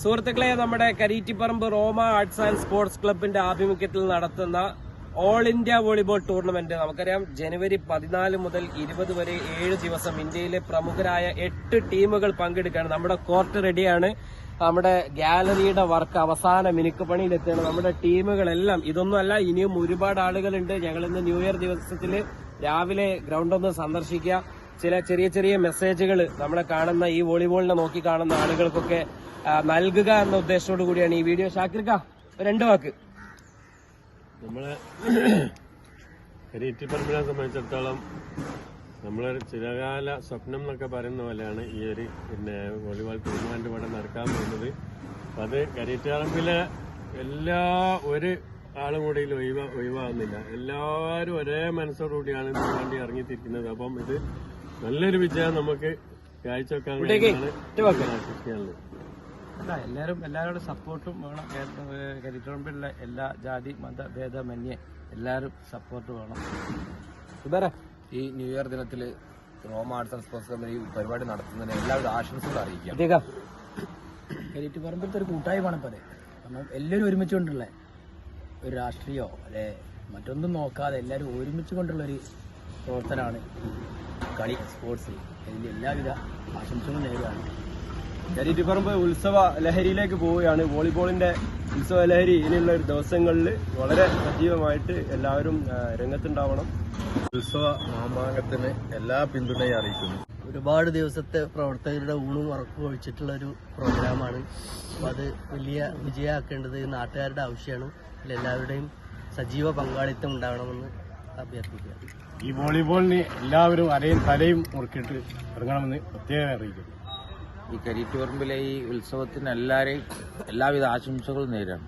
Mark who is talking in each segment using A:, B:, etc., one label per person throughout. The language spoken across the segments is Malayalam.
A: സുഹൃത്തുക്കളെ, നമ്മുടെ കരീറ്റിപ്പറമ്പ് റോമ ആർട്സ് ആൻഡ് സ്പോർട്സ് ക്ലബിന്റെ ആഭിമുഖ്യത്തിൽ നടത്തുന്ന ഓൾ ഇന്ത്യ വോളിബോൾ ടൂർണമെന്റ് നമുക്കറിയാം. ജനുവരി 14 മുതൽ 20 വരെ 7 ദിവസം ഇന്ത്യയിലെ പ്രമുഖരായ 8 ടീമുകൾ പങ്കെടുക്കുകയാണ്. നമ്മുടെ കോർട്ട് റെഡിയാണ്. നമ്മുടെ ഗാലറിയുടെ വർക്ക് അവസാന മിനുക്ക് പണിയിലെത്തുകയാണ്. നമ്മുടെ ടീമുകളെല്ലാം ഇതൊന്നുമല്ല, ഇനിയും ഒരുപാട് ആളുകളുണ്ട്. ഞങ്ങൾ ഇന്ന് ന്യൂ ഇയർ ദിവസത്തിൽ രാവിലെ ഗ്രൗണ്ട് ഒന്ന് സന്ദർശിക്കുക. ചില ചെറിയ ചെറിയ മെസ്സേജുകൾ നമ്മളെ കാണുന്ന ഈ വോളിബോളിനെ നോക്കി കാണുന്ന ആളുകൾക്കൊക്കെ നൽകുക എന്ന ഉദ്ദേശത്തോടു കൂടിയാണ് ഈ വീഡിയോ. ഷാക്കിർക്ക, 2 വാക്ക്.
B: നമ്മളെ കരീറ്റിപ്പറമ്പിനെ സംബന്ധിച്ചിടത്തോളം നമ്മളൊരു ചിരകാല സ്വപ്നം എന്നൊക്കെ പറയുന്ന പോലെയാണ് ഈ ഒരു വോളിബോൾ ടൂർണമെന്റ് ഇവിടെ നടക്കാൻ പോകുന്നത്. അപ്പം അത് കരീറ്റിപ്പറമ്പിലെ ഒരു ആളും കൂടി ഒഴിവാകുന്നില്ല. എല്ലാവരും ഒരേ മനസ്സോടുകൂടിയാണ് ഇതിനു വേണ്ടി ഇറങ്ങിത്തിരിക്കുന്നത്. അപ്പം ഇത് നല്ലൊരു വിജയം നമുക്ക് കാഴ്ചവെക്കാൻ ആശിക്കാനുള്ളത്.
C: എല്ലാവരുടെ സപ്പോർട്ടും വേണം. കരീറ്റിപ്പറമ്പിലുള്ള എല്ലാ ജാതി മത ഭേദമന്യേ എല്ലാവരും സപ്പോർട്ട് വേണം.
D: ഈ ന്യൂ ഇയർ ദിനത്തിൽ റോമ ആർട്സ് ആൻഡ് സ്പോർട്സ് ക്ലബ് ഈ പരിപാടി നടത്തുന്നതിന് എല്ലാവരും ആശംസകൾ അറിയിക്കാം.
C: കരീറ്റിപ്പറമ്പിലത്തെ ഒരു കൂട്ടായ്മയാണ് ഇപ്പോൾ അത്. കാരണം എല്ലാവരും ഒരുമിച്ചുകൊണ്ടുള്ള ഒരു രാഷ്ട്രീയമോ അല്ലെ മറ്റൊന്നും നോക്കാതെ എല്ലാവരും ഒരുമിച്ച് കൊണ്ടുള്ളൊരു പ്രവർത്തനമാണ് കളി സ്പോർട്സിൽ. അതിൻ്റെ എല്ലാവിധ ആശംസകളും നേരുകയാണ്.
E: കരീറ്റിപ്പറമ്പ് ഉത്സവ ലഹരിയിലേക്ക് പോവുകയാണ്. വോളിബോളിന്റെ ഉത്സവ ലഹരി ഇനിയുള്ള ദിവസങ്ങളിൽ വളരെ സജീവമായിട്ട് എല്ലാവരും രംഗത്തുണ്ടാവണം.
F: ഉത്സവ മാമാങ്കത്തിന് എല്ലാ പിന്തുണയും അറിയിക്കുന്നു.
G: ഒരുപാട് ദിവസത്തെ പ്രവർത്തകരുടെ ഊണും ഉറക്കും ഒഴിച്ചിട്ടുള്ള ഒരു പ്രോഗ്രാമാണ്. അപ്പോൾ അത് വലിയ വിജയമാക്കേണ്ടത് നാട്ടുകാരുടെ ആവശ്യമാണ്. എല്ലാവരുടെയും സജീവ പങ്കാളിത്തം ഉണ്ടാവണമെന്ന് അഭ്യർത്ഥിക്കുക.
E: ഈ വോളിബോളിന് എല്ലാവരും അരയും തലയും മുറുക്കിയിട്ട് ഇറങ്ങണമെന്ന് പ്രത്യേകം അറിയിക്കുന്നു.
D: ഈ കരീറ്റിപ്പറമ്പിലെ ഈ ഉത്സവത്തിന് എല്ലാവിധ ആശംസകളും നേരാണ്.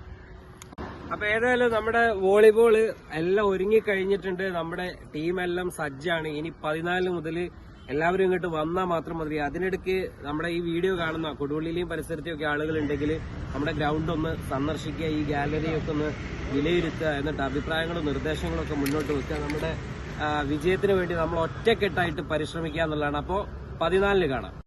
A: അപ്പൊ ഏതായാലും നമ്മുടെ വോളിബോള് എല്ലാം ഒരുങ്ങി കഴിഞ്ഞിട്ടുണ്ട്. നമ്മുടെ ടീമെല്ലാം സജ്ജാണ്. ഇനി 14 മുതൽ എല്ലാവരും ഇങ്ങോട്ട് വന്നാൽ മാത്രം മതി. അതിനിടയ്ക്ക് നമ്മുടെ ഈ വീഡിയോ കാണുന്ന കൊടുവള്ളിയിലെയും പരിസരത്തെയൊക്കെ ആളുകളുണ്ടെങ്കിൽ നമ്മുടെ ഗ്രൗണ്ട് ഒന്ന് സന്ദർശിക്കുക, ഈ ഗാലറിയൊക്കെ ഒന്ന് വിലയിരുത്തുക, എന്നിട്ട് അഭിപ്രായങ്ങളും നിർദ്ദേശങ്ങളും ഒക്കെ മുന്നോട്ട് വെക്കുക. നമ്മുടെ വിജയത്തിന് വേണ്ടി നമ്മൾ ഒറ്റക്കെട്ടായിട്ട് പരിശ്രമിക്കുക എന്നുള്ളതാണ്. അപ്പോൾ 14 കാണാം.